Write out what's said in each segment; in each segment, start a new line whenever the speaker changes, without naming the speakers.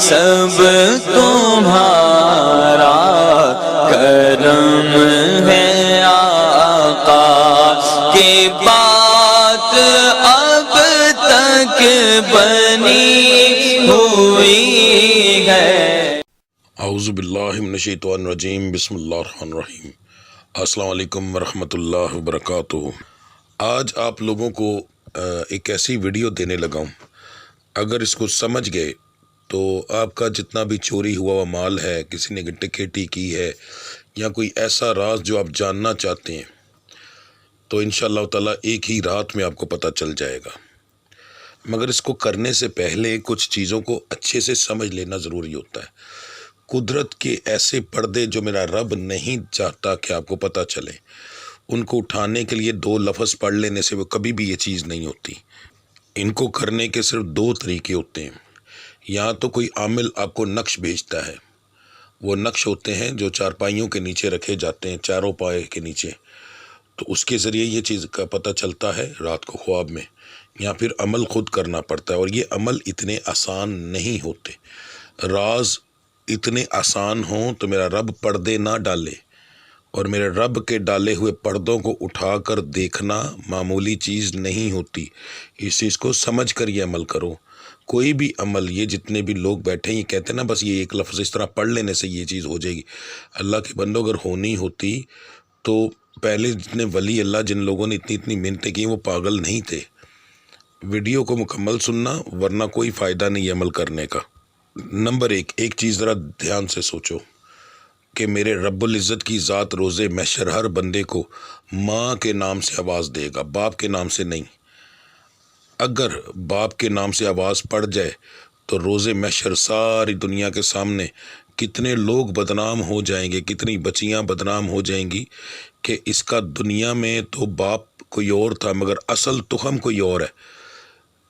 سب تمہارا کرم ہے آقا کی بات اب تک بنی ہوئی ہے۔
اعوذ باللہ من الشیطان الرجیم، بسم اللہ الرحمن الرحیم۔ السلام علیکم ورحمۃ اللہ وبرکاتہ۔ آج آپ لوگوں کو ایک ایسی ویڈیو دینے لگا ہوں، اگر اس کو سمجھ گئے تو آپ کا جتنا بھی چوری ہوا ہوا مال ہے، کسی نے ڈکیتی کی ہے یا کوئی ایسا راز جو آپ جاننا چاہتے ہیں، تو انشاءاللہ تعالیٰ ایک ہی رات میں آپ کو پتہ چل جائے گا۔ مگر اس کو کرنے سے پہلے کچھ چیزوں کو اچھے سے سمجھ لینا ضروری ہوتا ہے۔ قدرت کے ایسے پردے جو میرا رب نہیں چاہتا کہ آپ کو پتہ چلے، ان کو اٹھانے کے لیے 2 لفظ پڑھ لینے سے وہ کبھی بھی یہ چیز نہیں ہوتی۔ ان کو کرنے کے صرف 2 طریقے ہوتے ہیں۔ یا تو کوئی عامل آپ کو نقش بھیجتا ہے، وہ نقش ہوتے ہیں جو چارپائیوں کے نیچے رکھے جاتے ہیں، چاروں پائے کے نیچے، تو اس کے ذریعے یہ چیز کا پتہ چلتا ہے رات کو خواب میں، یا پھر عمل خود کرنا پڑتا ہے۔ اور یہ عمل اتنے آسان نہیں ہوتے۔ راز اتنے آسان ہوں تو میرا رب پردے نہ ڈالے، اور میرے رب کے ڈالے ہوئے پردوں کو اٹھا کر دیکھنا معمولی چیز نہیں ہوتی۔ اس چیز کو سمجھ کر یہ عمل کرو۔ کوئی بھی عمل، یہ جتنے بھی لوگ بیٹھے ہیں یہ کہتے ہیں نا بس یہ ایک لفظ اس طرح پڑھ لینے سے یہ چیز ہو جائے گی۔ اللہ کے بندوں اگر ہونی ہوتی تو پہلے جتنے ولی اللہ جن لوگوں نے اتنی محنتیں کی وہ پاگل نہیں تھے۔ ویڈیو کو مکمل سننا، ورنہ کوئی فائدہ نہیں عمل کرنے کا۔ نمبر 1، ایک چیز ذرا دھیان سے سوچو کہ میرے رب العزت کی ذات روز محشر ہر بندے کو ماں کے نام سے آواز دے گا، باپ کے نام سے نہیں۔ اگر باپ کے نام سے آواز پڑ جائے تو روز محشر ساری دنیا کے سامنے کتنے لوگ بدنام ہو جائیں گے، کتنی بچیاں بدنام ہو جائیں گی کہ اس کا دنیا میں تو باپ کوئی اور تھا مگر اصل تخم کوئی اور ہے۔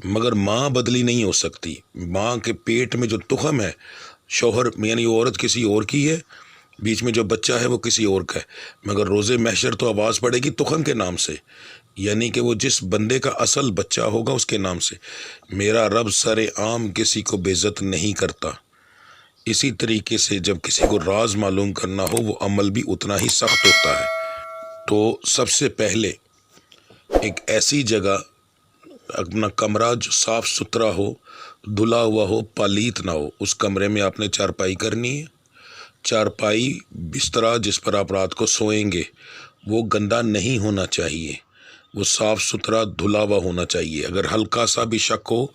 مگر ماں بدلی نہیں ہو سکتی۔ ماں کے پیٹ میں جو تخم ہے، شوہر یعنی عورت کسی اور کی ہے، بیچ میں جو بچہ ہے وہ کسی اور کا ہے، مگر روز محشر تو آواز پڑے گی تخم کے نام سے، یعنی کہ وہ جس بندے کا اصل بچہ ہوگا اس کے نام سے۔ میرا رب سر عام کسی کو بے عزت نہیں کرتا۔ اسی طریقے سے جب کسی کو راز معلوم کرنا ہو وہ عمل بھی اتنا ہی سخت ہوتا ہے۔ تو سب سے پہلے ایک ایسی جگہ، اپنا کمرہ جو صاف ستھرا ہو، دھلا ہوا ہو، پلیت نہ ہو، اس کمرے میں آپ نے چارپائی کرنی ہے۔ چارپائی بسترا جس پر آپ رات کو سوئیں گے وہ گندا نہیں ہونا چاہیے، وہ صاف ستھرا دھلا ہوا ہونا چاہیے۔ اگر ہلکا سا بھی شک ہو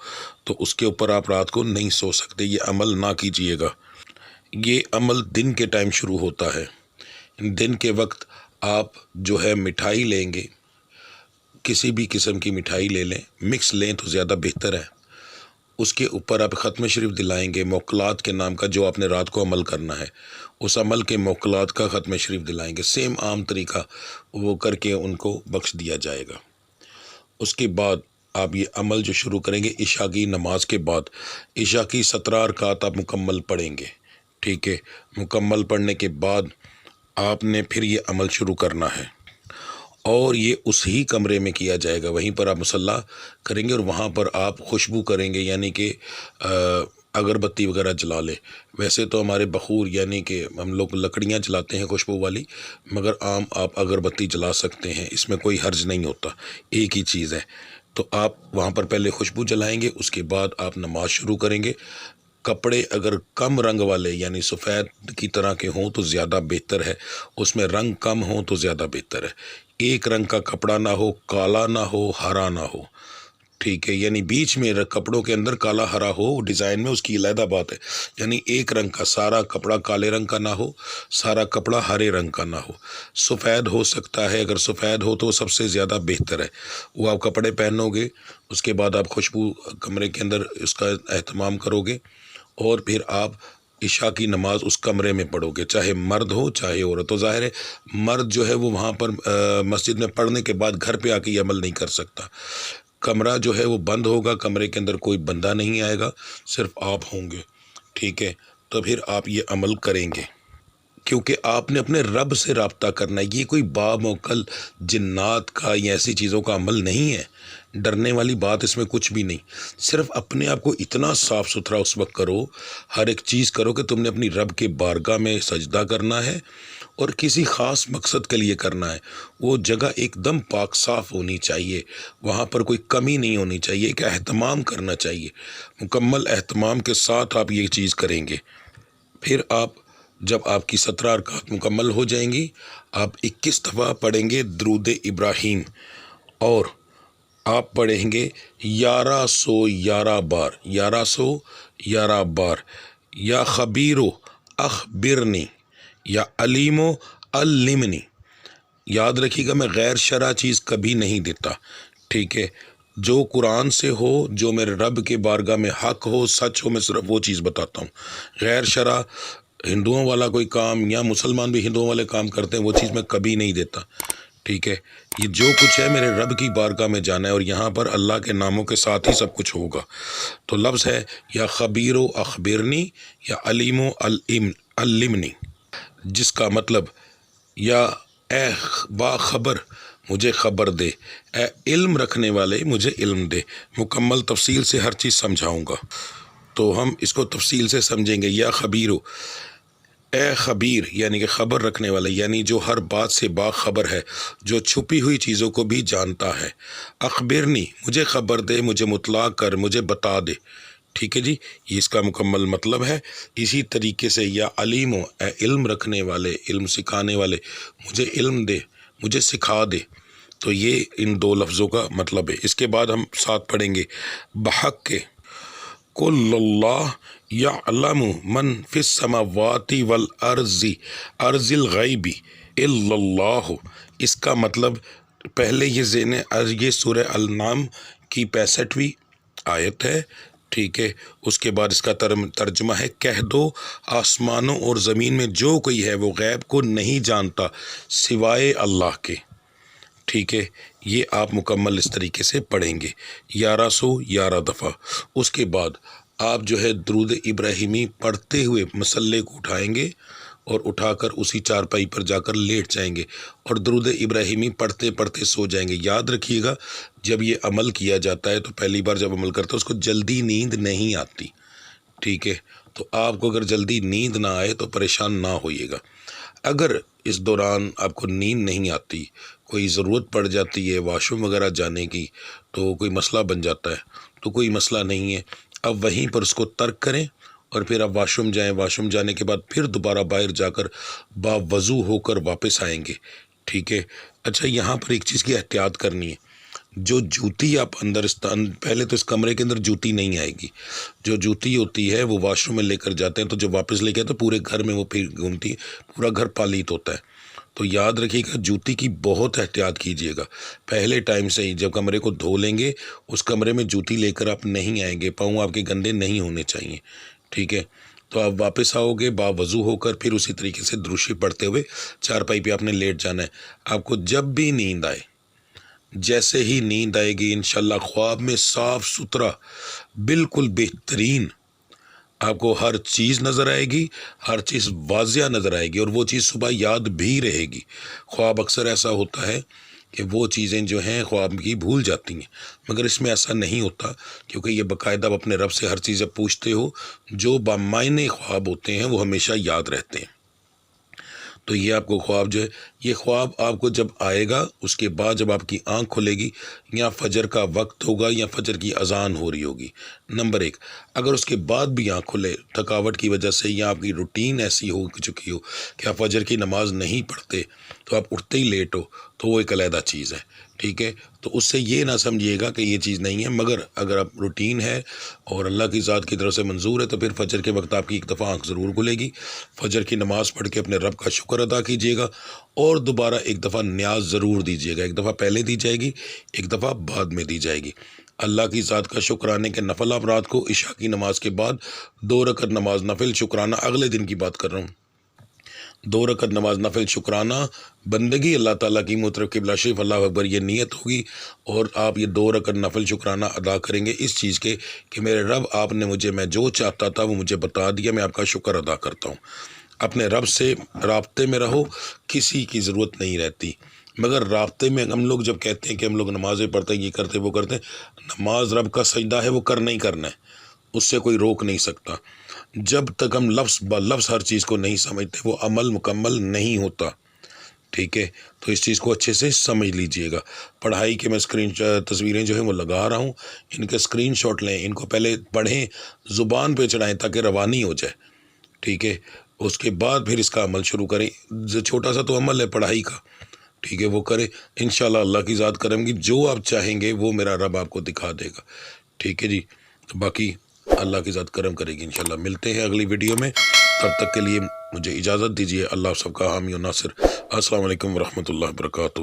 تو اس کے اوپر آپ رات کو نہیں سو سکتے، یہ عمل نہ کیجیے گا۔ یہ عمل دن کے ٹائم شروع ہوتا ہے۔ دن کے وقت آپ جو ہے مٹھائی لیں گے، کسی بھی قسم کی مٹھائی لے لیں، مکس لیں تو زیادہ بہتر ہے۔ اس کے اوپر آپ ختم شریف دلائیں گے، موکلات کے نام کا، جو آپ نے رات کو عمل کرنا ہے اس عمل کے موکلات کا ختم شریف دلائیں گے۔ سیم عام طریقہ وہ کر کے ان کو بخش دیا جائے گا۔ اس کے بعد آپ یہ عمل جو شروع کریں گے عشاء کی نماز کے بعد، عشاء کی 17 رکعات آپ مکمل پڑھیں گے، ٹھیک ہے۔ مکمل پڑھنے کے بعد آپ نے پھر یہ عمل شروع کرنا ہے، اور یہ اس ہی کمرے میں کیا جائے گا، وہیں پر آپ مصلی کریں گے، اور وہاں پر آپ خوشبو کریں گے، یعنی کہ اگربتی وغیرہ جلا لیں۔ ویسے تو ہمارے بخور یعنی کہ ہم لوگ لکڑیاں جلاتے ہیں خوشبو والی، مگر عام آپ اگربتی جلا سکتے ہیں، اس میں کوئی حرج نہیں ہوتا، ایک ہی چیز ہے۔ تو آپ وہاں پر پہلے خوشبو جلائیں گے، اس کے بعد آپ نماز شروع کریں گے۔ کپڑے اگر کم رنگ والے یعنی سفید کی طرح کے ہوں تو زیادہ بہتر ہے، اس میں رنگ کم ہوں تو زیادہ بہتر ہے۔ ایک رنگ کا کپڑا نہ ہو، کالا نہ ہو، ہرا نہ ہو، ٹھیک ہے، یعنی بیچ میں کپڑوں کے اندر کالا ہرا ہو ڈیزائن میں، اس کی علیحدہ بات ہے۔ یعنی ایک رنگ کا سارا کپڑا کالے رنگ کا نہ ہو، سارا کپڑا ہرے رنگ کا نہ ہو۔ سفید ہو سکتا ہے، اگر سفید ہو تو سب سے زیادہ بہتر ہے۔ وہ آپ کپڑے پہنو گے، اس کے بعد آپ خوشبو کمرے کے اندر اس کا اہتمام کرو گے، اور پھر آپ عشاء کی نماز اس کمرے میں پڑھو گے، چاہے مرد ہو چاہے عورت ہو۔ ظاہر ہے مرد جو ہے وہ وہاں پر مسجد میں پڑھنے کے بعد گھر پہ آ کے یہ عمل نہیں کر سکتا۔ کمرہ جو ہے وہ بند ہوگا، کمرے کے اندر کوئی بندہ نہیں آئے گا، صرف آپ ہوں گے، ٹھیک ہے۔ تو پھر آپ یہ عمل کریں گے۔ کیونکہ آپ نے اپنے رب سے رابطہ کرنا ہے. یہ کوئی باموکل جنات کا یا ایسی چیزوں کا عمل نہیں ہے. ڈرنے والی بات اس میں کچھ بھی نہیں. صرف اپنے آپ کو اتنا صاف ستھرا اس وقت کرو، ہر ایک چیز کرو کہ تم نے اپنی رب کے بارگاہ میں سجدہ کرنا ہے اور کسی خاص مقصد کے لیے کرنا ہے. وہ جگہ ایک دم پاک صاف ہونی چاہیے، وہاں پر کوئی کمی نہیں ہونی چاہیے. ایک اہتمام کرنا چاہیے، مکمل اہتمام کے ساتھ آپ یہ چیز کریں گے. پھر آپ جب آپ کی 17 رکعت مکمل ہو جائیں گی، آپ 21 دفعہ پڑھیں گے درود ابراہیم، اور آپ پڑھیں گے 1111 بار، 1111 بار، یا خبیرو اخبرنی، یا علیمو علمنی. یاد رکھیے گا، میں غیر شرع چیز کبھی نہیں دیتا، ٹھیک ہے؟ جو قرآن سے ہو، جو میرے رب کے بارگاہ میں حق ہو، سچ ہو، میں صرف وہ چیز بتاتا ہوں. غیر شرع ہندوؤں والا کوئی کام، یا مسلمان بھی ہندوؤں والے کام کرتے ہیں، وہ چیز میں کبھی نہیں دیتا، ٹھیک ہے؟ یہ جو کچھ ہے میرے رب کی بارگاہ میں جانا ہے، اور یہاں پر اللہ کے ناموں کے ساتھ ہی سب کچھ ہوگا. تو لفظ ہے یا خبیر و اخبرنی، یا علیم و علمنی، جس کا مطلب یا اے باخبر مجھے خبر دے، اے علم رکھنے والے مجھے علم دے. مکمل تفصیل سے ہر چیز سمجھاؤں گا، تو ہم اس کو تفصیل سے سمجھیں گے. یا خبیرو، اے خبیر یعنی کہ خبر رکھنے والا، یعنی جو ہر بات سے باخبر ہے، جو چھپی ہوئی چیزوں کو بھی جانتا ہے. اخبرنی، مجھے خبر دے، مجھے مطلع کر، مجھے بتا دے، ٹھیک ہے جی؟ یہ اس کا مکمل مطلب ہے. اسی طریقے سے یا علیم، اے علم رکھنے والے، علم سکھانے والے، مجھے علم دے، مجھے سکھا دے. تو یہ ان دو لفظوں کا مطلب ہے. اس کے بعد ہم ساتھ پڑھیں گے بحق کے کل اللہ یعلم من فی السماوات والارض ارض الغیب الا اللہ. اس کا مطلب پہلے یہ سورہ النعم کی 65ویں آیت ہے، ٹھیک ہے؟ اس کے بعد اس کا ترجمہ ہے کہہ دو آسمانوں اور زمین میں جو کوئی ہے وہ غیب کو نہیں جانتا سوائے اللہ کے، ٹھیک ہے؟ یہ آپ مکمل اس طریقے سے پڑھیں گے 1111 دفعہ. اس کے بعد آپ جو ہے درود ابراہیمی پڑھتے ہوئے مصلے کو اٹھائیں گے، اور اٹھا کر اسی چارپائی پر جا کر لیٹ جائیں گے، اور درود ابراہیمی پڑھتے پڑھتے سو جائیں گے. یاد رکھیے گا، جب یہ عمل کیا جاتا ہے تو پہلی بار جب عمل کرتا ہے اس کو جلدی نیند نہیں آتی، ٹھیک ہے؟ تو آپ کو اگر جلدی نیند نہ آئے تو پریشان نہ ہوئیے گا. اگر اس دوران آپ کو نیند نہیں آتی، کوئی ضرورت پڑ جاتی ہے واش روم وغیرہ جانے کی، تو کوئی مسئلہ بن جاتا ہے، تو کوئی مسئلہ نہیں ہے. اب وہیں پر اس کو ترک کریں، اور پھر آپ واش روم جائیں. واش روم جانے کے بعد پھر دوبارہ باہر جا کر باوضو ہو کر واپس آئیں گے، ٹھیک ہے؟ اچھا، یہاں پر ایک چیز کی احتیاط کرنی ہے. جو جوتی آپ اندر پہلے تو اس کمرے کے اندر جوتی نہیں آئے گی. جو جوتی ہوتی ہے وہ واش روم میں لے کر جاتے ہیں، تو جب واپس لے کے آتے تو پورے گھر میں وہ پھر گھومتی ہے، پورا گھر پالیت ہوتا ہے. تو یاد رکھیے گا، جوتی کی بہت احتیاط کیجیے گا. پہلے ٹائم سے ہی جب کمرے کو دھو لیں گے، اس کمرے میں جوتی لے کر آپ نہیں آئیں گے. پاؤں آپ کے گندے نہیں ہونے چاہیے، ٹھیک ہے؟ تو آپ واپس آؤ گے باوضو ہو کر، پھر اسی طریقے سے درود پڑھتے ہوئے چارپائی پہ آپ نے لیٹ جانا ہے. آپ کو جب بھی نیند آئے، جیسے ہی نیند آئے گی انشاءاللہ خواب میں صاف ستھرا بالکل بہترین آپ کو ہر چیز نظر آئے گی، ہر چیز واضح نظر آئے گی، اور وہ چیز صبح یاد بھی رہے گی. خواب اکثر ایسا ہوتا ہے کہ وہ چیزیں جو ہیں خواب کی بھول جاتی ہیں، مگر اس میں ایسا نہیں ہوتا، کیونکہ یہ باقاعدہ آپ اپنے رب سے ہر چیز پوچھتے ہو. جو بامعنی خواب ہوتے ہیں وہ ہمیشہ یاد رہتے ہیں. تو یہ آپ کو خواب جو ہے، یہ خواب آپ کو جب آئے گا، اس کے بعد جب آپ کی آنکھ کھلے گی، یا فجر کا وقت ہوگا یا فجر کی اذان ہو رہی ہوگی، نمبر 1. اگر اس کے بعد بھی آنکھ کھلے تھکاوٹ کی وجہ سے، یا آپ کی روٹین ایسی ہو چکی ہو کہ آپ فجر کی نماز نہیں پڑھتے، تو آپ اٹھتے ہی لیٹ ہو، تو وہ ایک علیحدہ چیز ہے، ٹھیک ہے؟ تو اس سے یہ نہ سمجھیے گا کہ یہ چیز نہیں ہے. مگر اگر آپ روٹین ہے اور اللہ کی ذات کی طرف سے منظور ہے، تو پھر فجر کے وقت آپ کی ایک دفعہ آنکھ ضرور کھلے گی. فجر کی نماز پڑھ کے اپنے رب کا شکر ادا کیجیے گا، اور دوبارہ ایک دفعہ نیاز ضرور دیجیے گا. ایک دفعہ پہلے دی جائے گی، ایک دفعہ بعد میں دی جائے گی. اللہ کی ذات کا شکرانے کے نفل آپ رات کو عشاء کی نماز کے بعد 2 رکعت نماز نفل شکرانہ، اگلے دن کی بات کر رہا ہوں، 2 رکعت نماز نفل شکرانہ بندگی اللہ تعالیٰ کی مطرب قبلہ شریف اللہ اکبر یہ نیت ہوگی، اور آپ یہ 2 رکعت نفل شکرانہ ادا کریں گے اس چیز کے کہ میرے رب آپ نے مجھے، میں جو چاہتا تھا وہ مجھے بتا دیا، میں آپ کا شکر ادا کرتا ہوں. اپنے رب سے رابطے میں رہو، کسی کی ضرورت نہیں رہتی۔ مگر رابطے میں ہم لوگ جب کہتے ہیں کہ ہم لوگ نمازیں پڑھتے ہیں، یہ کرتے وہ کرتے ہیں، نماز رب کا سجدہ ہے، وہ کرنا ہی کرنا ہے، اس سے کوئی روک نہیں سکتا۔ جب تک ہم لفظ بلفظ ہر چیز کو نہیں سمجھتے وہ عمل مکمل نہیں ہوتا، ٹھیک ہے؟ تو اس چیز کو اچھے سے سمجھ لیجئے گا۔ پڑھائی کے میں تصویریں جو ہیں وہ لگا رہا ہوں، ان کے اسکرین شاٹ لیں، ان کو پہلے پڑھیں، زبان پہ چڑھائیں تاکہ روانی ہو جائے، ٹھیک ہے؟ اس کے بعد پھر اس کا عمل شروع کریں۔ چھوٹا سا تو عمل ہے پڑھائی کا، ٹھیک ہے؟ وہ کریں، انشاءاللہ اللہ کی ذات کرم گی، جو آپ چاہیں گے وہ میرا رب آپ کو دکھا دے گا، ٹھیک ہے جی؟ باقی اللہ کی ذات کرم کرے گی انشاءاللہ۔ ملتے ہیں اگلی ویڈیو میں، تب تک کے لیے مجھے اجازت دیجیے۔ اللہ سب کا حامی و ناصر۔ السلام علیکم ورحمۃ اللہ وبرکاتہ۔